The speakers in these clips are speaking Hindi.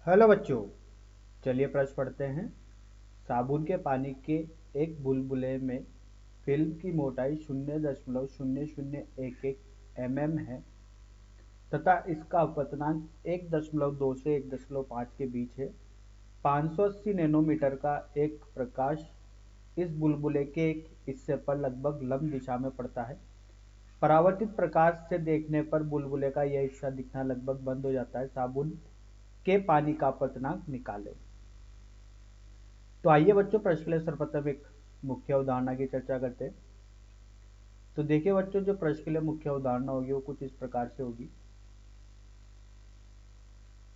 हेलो बच्चों, चलिए प्रश्न पढ़ते हैं। साबुन के पानी के एक बुलबुले में फिल्म की मोटाई 0.0011 है तथा इसका अपवर्तनांक 1.2 से 1.5 के बीच है। 580 नैनोमीटर का एक प्रकाश इस बुलबुले के एक हिस्से पर लगभग लंब दिशा में पड़ता है। परावर्तित प्रकाश से देखने पर बुलबुले का यह हिस्सा दिखना लगभग बंद हो जाता है। साबुन के पानी का अपवर्तनांक निकालें। तो आइए बच्चों, प्रश्न के लिए सर्वप्रथम एक मुख्य उदाहरण की चर्चा करते हैं। तो देखिए बच्चों, जो प्रश्न के लिए मुख्य उदाहरण होगी वो कुछ इस प्रकार से होगी।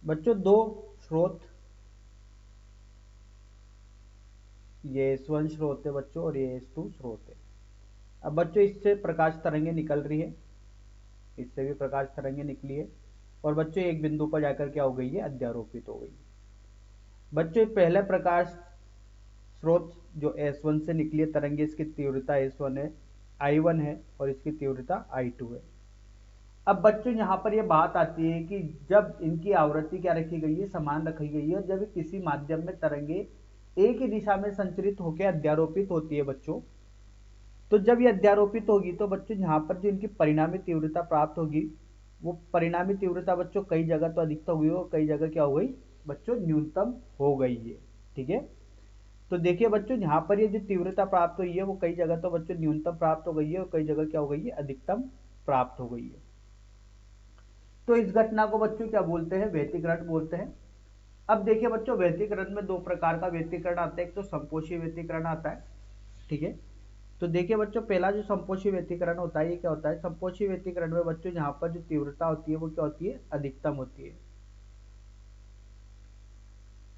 बच्चों, दो स्रोत, ये S1 स्रोत है बच्चों और ये S2 स्रोत है। अब बच्चों, इससे प्रकाश तरंगे निकल रही है, इससे भी प्रकाश तरंगे निकली है और बच्चों एक बिंदु पर जाकर क्या हो गई है, अध्यारोपित हो गई है। बच्चों, पहले प्रकाश स्रोत जो S1 से निकली है तरंगे, इसकी तीव्रता S1 है, I1 है और इसकी तीव्रता I2 है। अब बच्चों यहाँ पर यह बात आती है कि जब इनकी आवृत्ति क्या रखी गई है, समान रखी गई है, और जब किसी माध्यम में तरंगे एक ही दिशा में संचरित होकर अध्यारोपित होती है बच्चों, तो जब ये अध्यारोपित होगी तो बच्चों यहाँ पर जो इनकी परिणामी तीव्रता प्राप्त होगी, वो परिणामी तीव्रता बच्चों कई जगह तो अधिकतम हुई और कई जगह क्या हो गई बच्चों, न्यूनतम हो गई है। ठीक है, तो देखिए बच्चों, यहाँ पर ये जो तीव्रता प्राप्त हुई है वो कई जगह तो बच्चों न्यूनतम प्राप्त हो गई है और कई जगह क्या हो गई है, अधिकतम प्राप्त हो गई है। तो इस घटना को बच्चों क्या बोलते हैं, व्यतिकरण बोलते हैं। अब देखिए बच्चों, व्यतिकरण में दो प्रकार का व्यतिकरण आता है। एक तो संपोषी व्यतिकरण आता है। ठीक है, तो देखिए बच्चों, पहला जो संपोषी व्यतिकरण होता है, ये क्या होता है, संपोषी व्यतिकरण में बच्चों यहाँ पर जो तीव्रता होती है वो क्या होती है, अधिकतम होती है।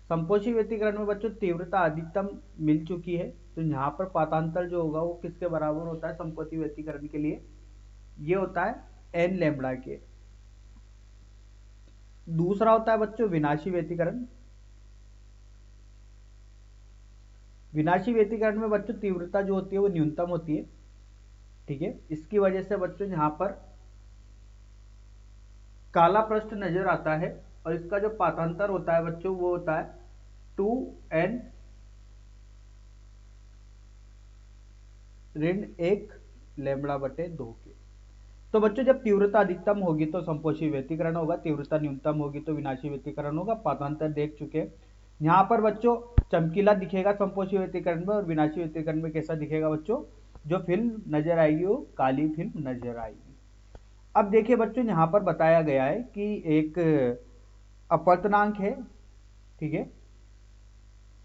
संपोषी व्यतिकरण में बच्चों तीव्रता अधिकतम मिल चुकी है, तो यहाँ पर पातांतर जो होगा वो किसके बराबर होता है, संपोषी व्यतिकरण के लिए ये होता है एन लैम्बडा के। दूसरा होता है बच्चों विनाशी व्यतिकरण। विनाशी व्यतिकरण में बच्चों तीव्रता जो होती है वो न्यूनतम होती है। ठीक है, इसकी वजह से बच्चों यहाँ पर काला पृष्ठ नजर आता है और इसका जो पाठांतर होता है बच्चों वो होता है 2n ऋण 1 लैम्बडा बटे 2 के। तो बच्चों, जब तीव्रता अधिकतम होगी तो संपोषी व्यतिकरण होगा, तीव्रता न्यूनतम होगी तो विनाशी व्यतिकरण होगा। पाठांतर देख चुके हैं। यहाँ पर बच्चों चमकीला दिखेगा संपोषी व्यतिकरण में और विनाशी व्यतिकरण में कैसा दिखेगा बच्चों, जो फिल्म नजर आएगी वो काली फिल्म नजर आएगी। अब देखिए बच्चों, यहाँ पर बताया गया है कि एक अपवर्तनांक है। ठीक है,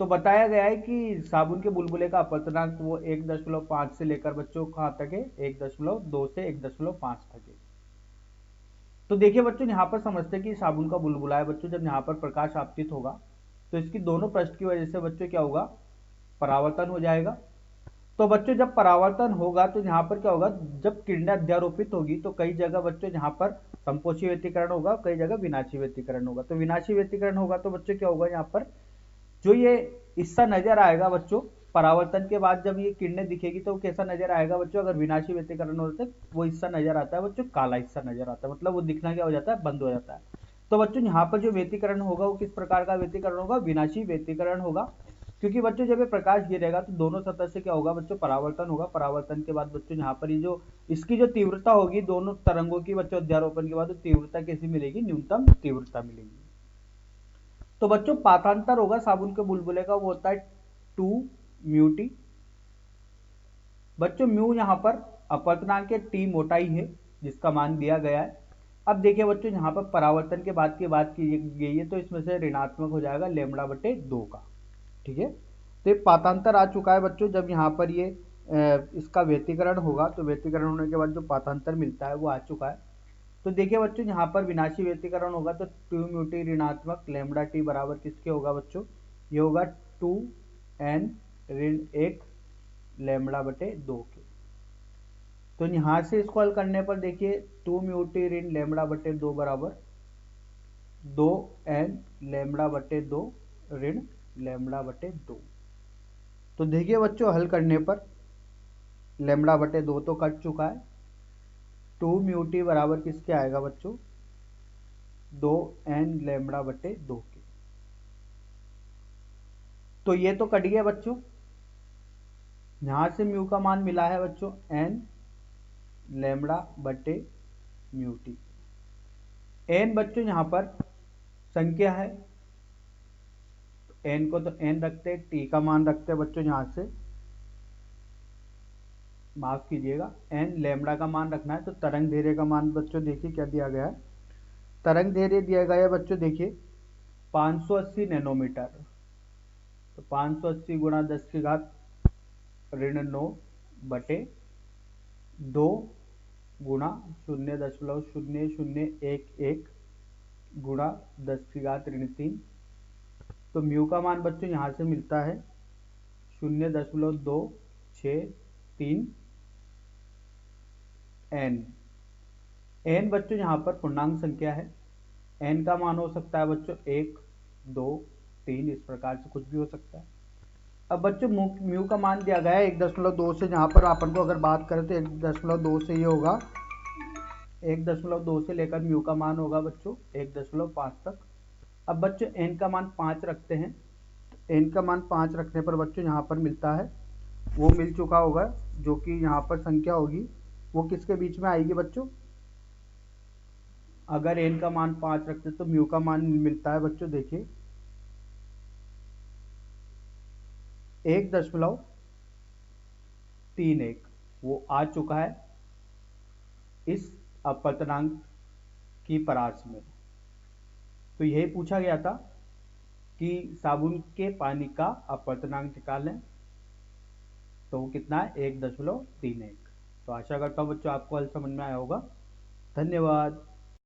तो बताया गया है कि साबुन के बुलबुले का अपवर्तनांक वो 1.5 से लेकर बच्चों कहाँ तक है, 1.2 से 1.5 तक है। तो देखिए बच्चों, यहाँ पर समझते हैं कि साबुन का बुलबुला है बच्चों, जब यहाँ पर प्रकाश आपतित होगा तो इसकी दोनों पृष्ठ की वजह से बच्चों क्या होगा, परावर्तन हो जाएगा। तो बच्चों जब परावर्तन होगा तो यहाँ पर क्या होगा, जब किरणें अध्यारोपित होगी तो कई जगह बच्चों यहाँ पर संपोषी व्यतिकरण होगा, कई जगह विनाशी व्यतिकरण होगा। तो विनाशी व्यतिकरण होगा तो बच्चों क्या होगा, यहाँ पर जो ये हिस्सा नजर आएगा बच्चों, परावर्तन के बाद जब ये किरणें दिखेगी तो कैसा नजर आएगा बच्चों, अगर विनाशी व्यतिकरण होता है वो हिस्सा नजर आता है बच्चों, काला हिस्सा नजर आता है, मतलब वो दिखना क्या हो जाता है, बंद हो जाता है। तो बच्चों यहाँ पर जो व्यतिकरण होगा वो किस प्रकार का व्यतिकरण होगा, विनाशी व्यतिकरण होगा। क्योंकि बच्चों जब ये प्रकाश गिरेगा तो दोनों सतह से क्या होगा बच्चों, परावर्तन होगा। परावर्तन के बाद बच्चों यहाँ पर ये जो इसकी जो तीव्रता होगी दोनों तरंगों की बच्चों अध्यारोपण के बाद, तो तीव्रता कैसी मिलेगी, न्यूनतम तीव्रता मिलेगी। तो बच्चों पाठांतर होगा साबुन के बुलबुले का, वो होता है 2 म्यू टी। बच्चों म्यू यहाँ पर अपवर्तनांक है, टी मोटाई है जिसका मान दिया गया है। अब देखिए बच्चों, यहाँ पर परावर्तन के बाद की बात की गई है तो इसमें से ऋणात्मक हो जाएगा लैम्बडा बटे 2 का। ठीक है, तो ये पाठांतर आ चुका है बच्चों। जब यहाँ पर ये इसका व्यतिकरण होगा तो व्यतिकरण होने के बाद जो पाठांतर मिलता है वो आ चुका है। तो देखिए बच्चों, यहाँ पर विनाशी व्यतिकरण होगा तो 2 म्यू टी ऋणात्मक लैम्बडा टी बराबर किसके होगा बच्चों, ये होगा 2n ऋण 1 लैम्बडा बटे 2 के। तो यहाँ से इसको हल करने पर देखिए 2 म्यू टी ऋण लैम्बडा बटे 2 बराबर 2n लैम्बडा बटे 2 ऋण लैम्बडा बटे 2। तो देखिए बच्चों, हल करने पर लैम्बडा बटे 2 तो कट चुका है। 2 म्यू टी बराबर किसके आएगा बच्चों, 2n लैम्बडा बटे 2 के। तो ये तो कट गया बच्चों, यहां से म्यू का मान मिला है बच्चों एन लैम्बडा बटे म्यू टी। एन बच्चों यहां पर संख्या है, एन को तो एन रखते हैं, टी का मान रखते हैं बच्चों यहां से, माफ कीजिएगा, एन लैम्बडा का मान रखना है। तो तरंग धैर्य का मान बच्चों देखिए क्या दिया गया है, तरंग धैर्य दिया गया है बच्चों देखिए 580 नैनोमीटर। तो 580 गुणा 10 की घात ऋण 9 बटे 2 गुणा 0.0011 गुणा 10 की घात ऋण 3। तो म्यू का मान बच्चों यहां से मिलता है 0.263 एन। एन बच्चों यहां पर पूर्णांक संख्या है, एन का मान हो सकता है बच्चों 1 2 3, इस प्रकार से कुछ भी हो सकता है। अब बच्चों म्यू का मान दिया गया है 1.2 से, जहां पर अपन को अगर बात करें तो 1.2 से ये होगा 1.2 से लेकर म्यू का मान होगा बच्चों 1.5 तक। अब बच्चों एन का मान 5 रखते हैं, एन का मान 5 रखने पर बच्चों यहाँ पर मिलता है, वो मिल चुका होगा, जो कि यहाँ पर संख्या होगी वो किसके बीच में आएगी बच्चों, अगर एन का मान 5 रखते तो म्यू का मान मिलता है बच्चों देखिए 1.31, वो आ चुका है इस अपवर्तनांक की परास में। तो यही पूछा गया था कि साबुन के पानी का अपवर्तनांक निकालें, तो वो कितना है 1.31। तो आशा करता हूँ बच्चों आपको हल समझ में आया होगा। धन्यवाद।